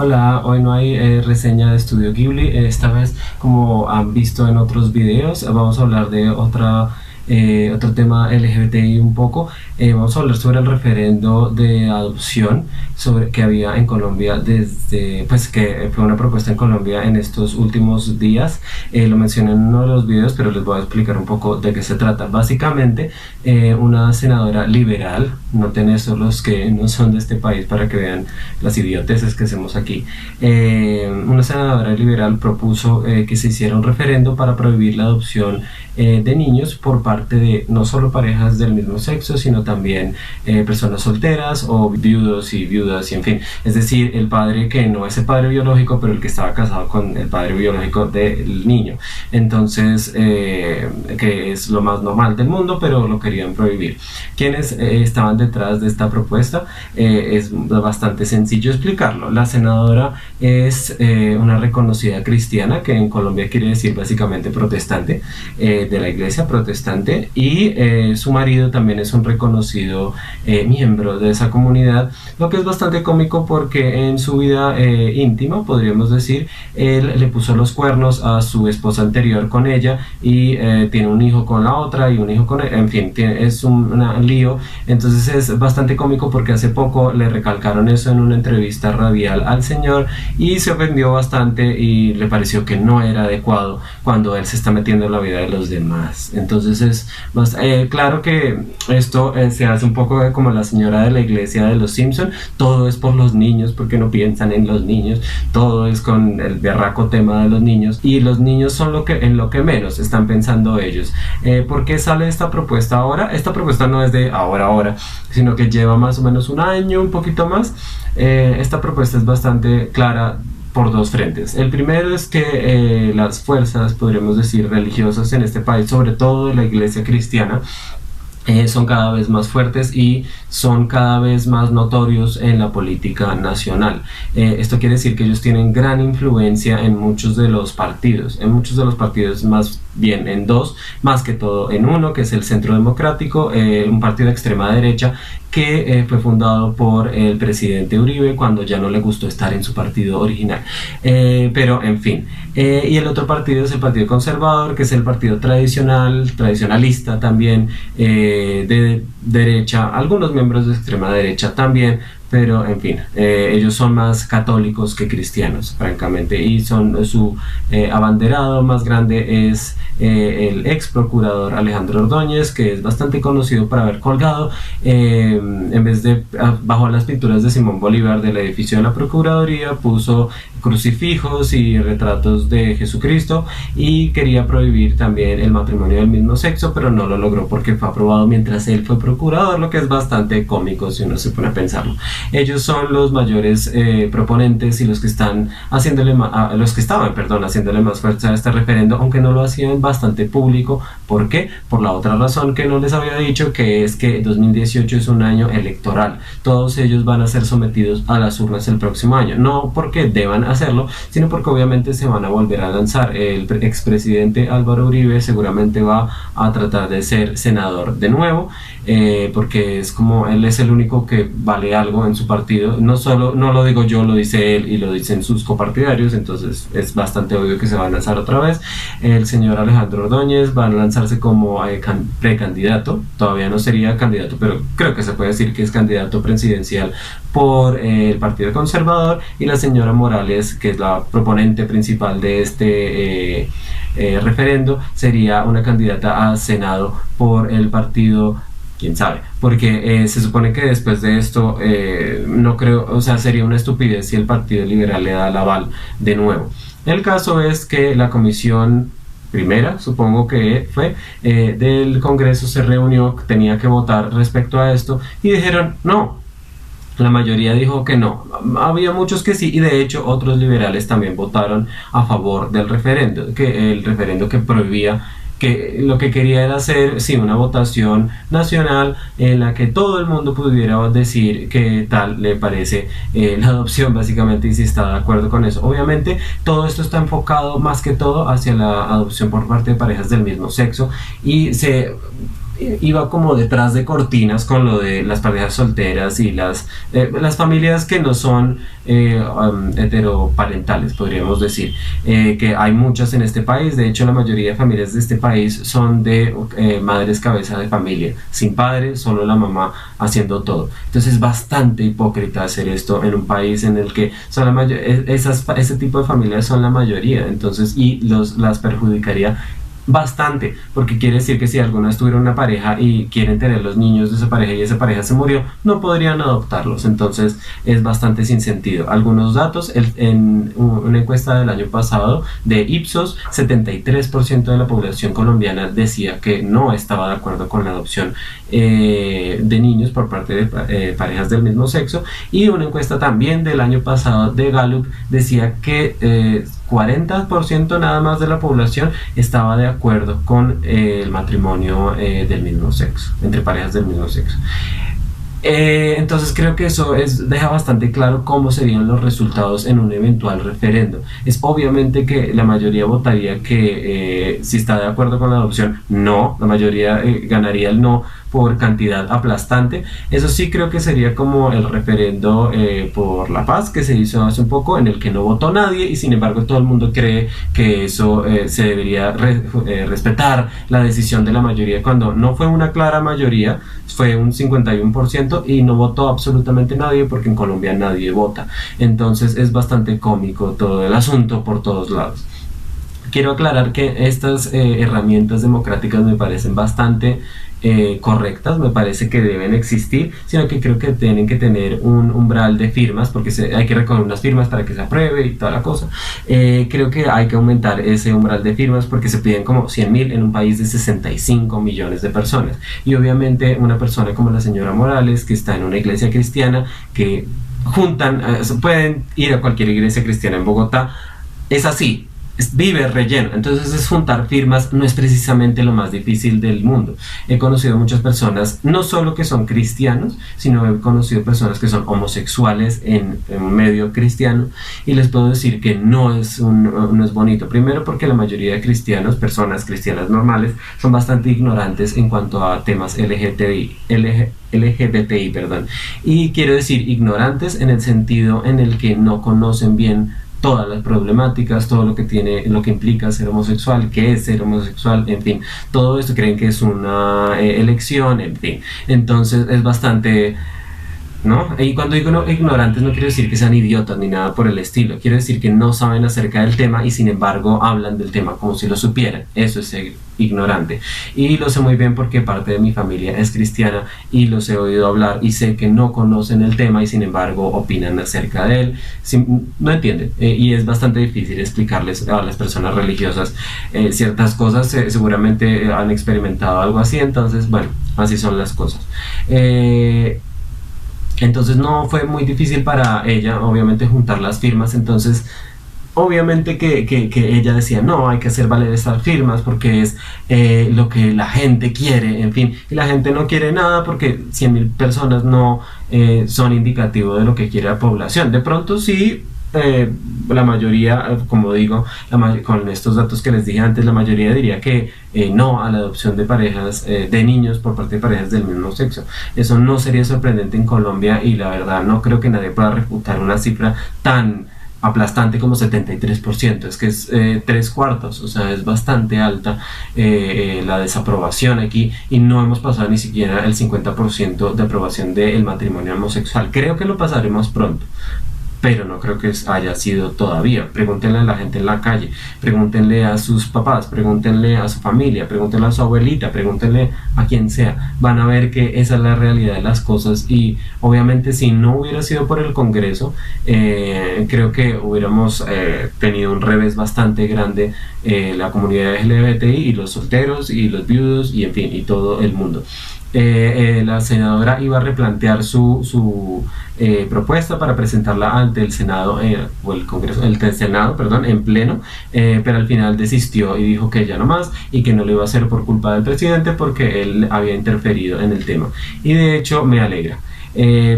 Hola, hoy no hay reseña de Estudio Ghibli. Esta vez, como han visto en otros videos, vamos a hablar de otro tema LGBTI un poco. Vamos a hablar sobre el referendo de adopción que había en Colombia pues que fue una propuesta en Colombia en estos últimos días. Lo mencioné en uno de los videos, pero les voy a explicar un poco de qué se trata. Básicamente, una senadora liberal, noten eso los que no son de este país para que vean las idioteces que hacemos aquí. Una senadora liberal propuso que se hiciera un referendo para prohibir la adopción de niños por parte de no solo parejas del mismo sexo, sino también personas solteras o viudos y viudas, y en fin, es decir, el padre que no es el padre biológico, pero el que estaba casado con el padre biológico del niño. Entonces, que es lo más normal del mundo, pero lo querían prohibir. ¿Quiénes estaban detrás de esta propuesta? Es bastante sencillo explicarlo. La senadora es una reconocida cristiana, que en Colombia quiere decir básicamente protestante, de la iglesia protestante, y su marido también es un reconocido miembro de esa comunidad, lo que es bastante cómico porque en su vida íntima, podríamos decir, él le puso los cuernos a su esposa anterior con ella y tiene un hijo con la otra y un hijo con él, en fin, es un lío. Entonces es bastante cómico porque hace poco le recalcaron eso en una entrevista radial al señor y se ofendió bastante y le pareció que no era adecuado cuando él se está metiendo en la vida de los demás. Entonces es claro que esto se hace un poco como la señora de la iglesia de los Simpson: todo es por los niños, porque no piensan en los niños, todo es con el berraco tema de los niños, y los niños son en lo que menos están pensando ellos. ¿Por qué sale esta propuesta ahora? Esta propuesta no es de ahora, sino que lleva más o menos un año, un poquito más. Esta propuesta es bastante clara por dos frentes. El primero es que las fuerzas, podríamos decir, religiosas en este país, sobre todo de la iglesia cristiana, son cada vez más fuertes y son cada vez más notorios en la política nacional. Esto quiere decir que ellos tienen gran influencia en muchos de los partidos, más bien en dos, más que todo en uno, que es el Centro Democrático, un partido de extrema derecha que fue fundado por el presidente Uribe cuando ya no le gustó estar en su partido original. Pero en fin, y el otro partido es el Partido Conservador, que es el partido tradicionalista también, de derecha, algunos miembros de extrema derecha también, pero en fin, ellos son más católicos que cristianos, francamente, y su abanderado más grande es el ex procurador Alejandro Ordóñez, que es bastante conocido por haber colgado, en vez de bajo las pinturas de Simón Bolívar del edificio de la Procuraduría, puso crucifijos y retratos de Jesucristo, y quería prohibir también el matrimonio del mismo sexo, pero no lo logró porque fue aprobado mientras él fue procurador, lo que es bastante cómico si uno se pone a pensarlo. Ellos son los mayores proponentes y los que estaban haciéndole más fuerza a este referendo, aunque no lo hacían bastante público. ¿Por qué? Por la otra razón que no les había dicho, que es que 2018 es un año electoral. Todos ellos van a ser sometidos a las urnas el próximo año, no porque deban hacerlo, sino porque obviamente se van a volver a lanzar. El expresidente Álvaro Uribe seguramente va a tratar de ser senador de nuevo, porque es como él es el único que vale algo en su partido. No lo digo yo, lo dice él y lo dicen sus copartidarios, entonces es bastante obvio que se va a lanzar otra vez. El señor Alejandro Ordóñez va a lanzarse como precandidato, todavía no sería candidato, pero creo que se puede decir que es candidato presidencial por el Partido Conservador, y la señora Morales, que es la proponente principal de este referendo, sería una candidata a Senado por el partido, quién sabe, porque se supone que después de esto no creo, o sea, sería una estupidez si el Partido Liberal le da el aval de nuevo. El caso es que la comisión primera, supongo que fue, del Congreso se reunió, tenía que votar respecto a esto, y dijeron no. La mayoría dijo que no. Había muchos que sí, y de hecho otros liberales también votaron a favor del referendo, el referendo que prohibía, que lo que quería era hacer, sí, una votación nacional en la que todo el mundo pudiera decir qué tal le parece la adopción, básicamente, y si está de acuerdo con eso. Obviamente todo esto está enfocado más que todo hacia la adopción por parte de parejas del mismo sexo, y iba como detrás de cortinas con lo de las parejas solteras y las familias que no son heteroparentales, podríamos decir, que hay muchas en este país. De hecho, la mayoría de familias de este país son de madres cabeza de familia, sin padre, solo la mamá haciendo todo. Entonces es bastante hipócrita hacer esto en un país en el que son ese tipo de familias son la mayoría, entonces, y las perjudicaría bastante, porque quiere decir que si alguna vez tuvieron una pareja y quieren tener los niños de esa pareja y esa pareja se murió, no podrían adoptarlos. Entonces es bastante sin sentido. Algunos datos: en una encuesta del año pasado de Ipsos, 73% de la población colombiana decía que no estaba de acuerdo con la adopción de niños por parte de parejas del mismo sexo, y una encuesta también del año pasado de Gallup decía que 40% nada más de la población estaba de acuerdo con el matrimonio del mismo sexo, entre parejas del mismo sexo. Entonces creo que eso deja bastante claro cómo serían los resultados en un eventual referendo. Es obviamente que la mayoría votaría que si está de acuerdo con la adopción, no, la mayoría ganaría el no por cantidad aplastante. Eso sí, creo que sería como el referendo por la paz que se hizo hace un poco, en el que no votó nadie y sin embargo todo el mundo cree que eso se debería respetar la decisión de la mayoría, cuando no fue una clara mayoría, fue un 51% y no votó absolutamente nadie, porque en Colombia nadie vota. Entonces es bastante cómico todo el asunto por todos lados. Quiero aclarar que estas herramientas democráticas me parecen bastante correctas, me parece que deben existir, sino que creo que tienen que tener un umbral de firmas, porque hay que recoger unas firmas para que se apruebe y toda la cosa. Creo que hay que aumentar ese umbral de firmas, porque se piden como 100.000 en un país de 65 millones de personas, y obviamente una persona como la señora Morales, que está en una iglesia cristiana, que pueden ir a cualquier iglesia cristiana en Bogotá, es así, vive relleno. Entonces juntar firmas no es precisamente lo más difícil del mundo. He conocido muchas personas, no solo que son cristianos, sino he conocido personas que son homosexuales en un medio cristiano, y les puedo decir que no es bonito. Primero, porque la mayoría de cristianos, personas cristianas normales, son bastante ignorantes en cuanto a temas LGBTI, perdón. Y quiero decir ignorantes en el sentido en el que no conocen bien todas las problemáticas, todo lo que implica ser homosexual, qué es ser homosexual, en fin, todo esto creen que es una elección, en fin. Entonces es bastante, ¿no? Y cuando digo ignorantes, no quiero decir que sean idiotas ni nada por el estilo, quiero decir que no saben acerca del tema y sin embargo hablan del tema como si lo supieran. Eso es ser ignorante, y lo sé muy bien porque parte de mi familia es cristiana y los he oído hablar y sé que no conocen el tema y sin embargo opinan acerca de él. No entienden, y es bastante difícil explicarles a las personas religiosas ciertas cosas. Seguramente han experimentado algo así, entonces bueno, así son las cosas. Entonces no fue muy difícil para ella, obviamente, juntar las firmas. Entonces obviamente que ella decía, no, hay que hacer valer estas firmas porque es lo que la gente quiere, en fin, y la gente no quiere nada, porque 100.000 personas no son indicativo de lo que quiere la población. De pronto sí, la mayoría, como digo, con estos datos que les dije antes, la mayoría diría que no a la adopción de parejas, de niños por parte de parejas del mismo sexo. Eso no sería sorprendente en Colombia, y la verdad no creo que nadie pueda refutar una cifra tan aplastante como 73%. Es que es 3/4, o sea, es bastante alta la desaprobación aquí, y no hemos pasado ni siquiera el 50% de aprobación del matrimonio homosexual. Creo que lo pasaremos pronto, pero no creo que haya sido todavía. Pregúntenle a la gente en la calle, pregúntenle a sus papás, pregúntenle a su familia, pregúntenle a su abuelita, pregúntenle a quien sea. Van a ver que esa es la realidad de las cosas, y obviamente si no hubiera sido por el Congreso, creo que hubiéramos tenido un revés bastante grande, la comunidad LGBTI y los solteros y los viudos y en fin, y todo el mundo. La senadora iba a replantear su propuesta para presentarla ante el Senado, o el Congreso, el Senado, perdón, en pleno, pero al final desistió y dijo que ya no más, y que no lo iba a hacer por culpa del presidente, porque él había interferido en el tema. Y de hecho me alegra.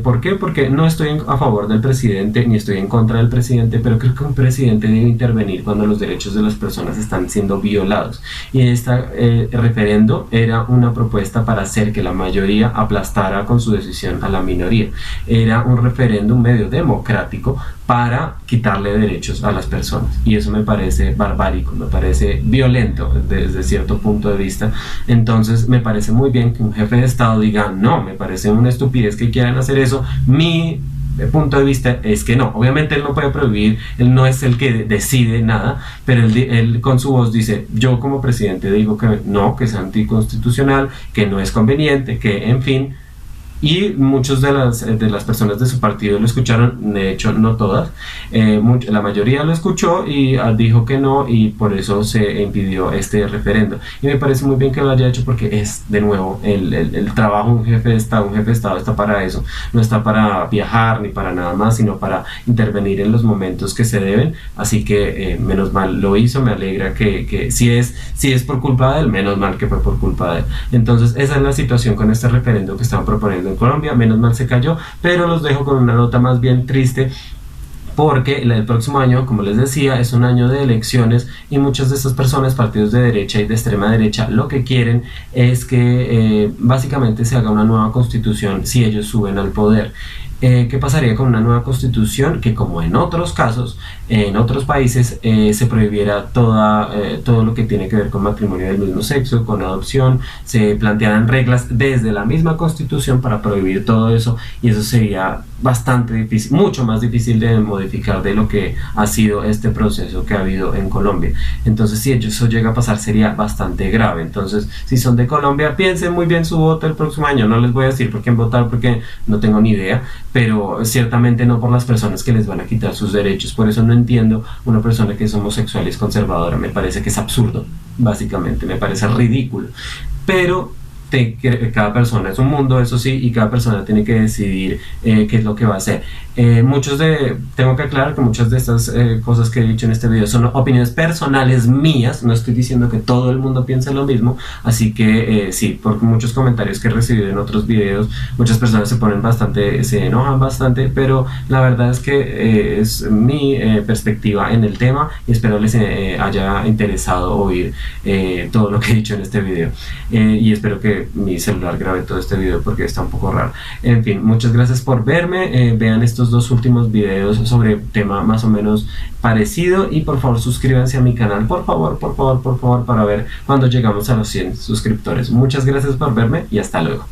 ¿Por qué? Porque no estoy a favor del presidente ni estoy en contra del presidente, pero creo que un presidente debe intervenir cuando los derechos de las personas están siendo violados. Y este referendo era una propuesta para hacer que la mayoría aplastara con su decisión a la minoría. Era un referéndum medio democrático para quitarle derechos a las personas, y eso me parece barbárico, me parece violento desde cierto punto de vista. Entonces me parece muy bien que un jefe de Estado diga no, me parece una estupidez que quieran hacer eso. Mi punto de vista es que no, obviamente él no puede prohibir, él no es el que decide nada, pero él con su voz dice: yo como presidente digo que no, que es anticonstitucional, que no es conveniente, que en fin. Y muchas de las personas de su partido lo escucharon, de hecho no todas, la mayoría lo escuchó y dijo que no, y por eso se impidió este referendo. Y me parece muy bien que lo haya hecho, porque es de nuevo el trabajo de un jefe de Estado. Un jefe de Estado está para eso, no está para viajar ni para nada más, sino para intervenir en los momentos que se deben. Así que menos mal lo hizo, me alegra que si es por culpa de él, menos mal que fue por culpa de él. Entonces esa es la situación con este referendo que están proponiendo en Colombia. Menos mal se cayó, pero los dejo con una nota más bien triste, porque el próximo año, como les decía, es un año de elecciones, y muchas de estas personas, partidos de derecha y de extrema derecha, lo que quieren es que básicamente se haga una nueva constitución si ellos suben al poder. ¿Qué pasaría con una nueva constitución? Que, como en otros casos, en otros países, se prohibiera todo lo que tiene que ver con matrimonio del mismo sexo, con adopción. Se plantearan reglas desde la misma constitución para prohibir todo eso, y eso sería bastante difícil, mucho más difícil de modificar de lo que ha sido este proceso que ha habido en Colombia. Entonces, si eso llega a pasar, sería bastante grave. Entonces, si son de Colombia, piensen muy bien su voto el próximo año. No les voy a decir por quién votar, porque no tengo ni idea, pero ciertamente no por las personas que les van a quitar sus derechos. Por eso no entiendo una persona que es homosexual y es conservadora. Me parece que es absurdo, básicamente, me parece ridículo. Pero cada persona es un mundo, eso sí, y cada persona tiene que decidir qué es lo que va a hacer. Tengo que aclarar que muchas de estas cosas que he dicho en este video son opiniones personales mías, no estoy diciendo que todo el mundo piense lo mismo. Así que sí, por muchos comentarios que he recibido en otros videos, muchas personas se enojan bastante, pero la verdad es que es mi perspectiva en el tema, y espero les haya interesado oír todo lo que he dicho en este video, y espero que mi celular grabe todo este video, porque está un poco raro. En fin, muchas gracias por verme. Vean estos dos últimos videos sobre tema más o menos parecido, y por favor suscríbanse a mi canal, por favor, para ver cuando llegamos a los 100 suscriptores. Muchas gracias por verme y hasta luego.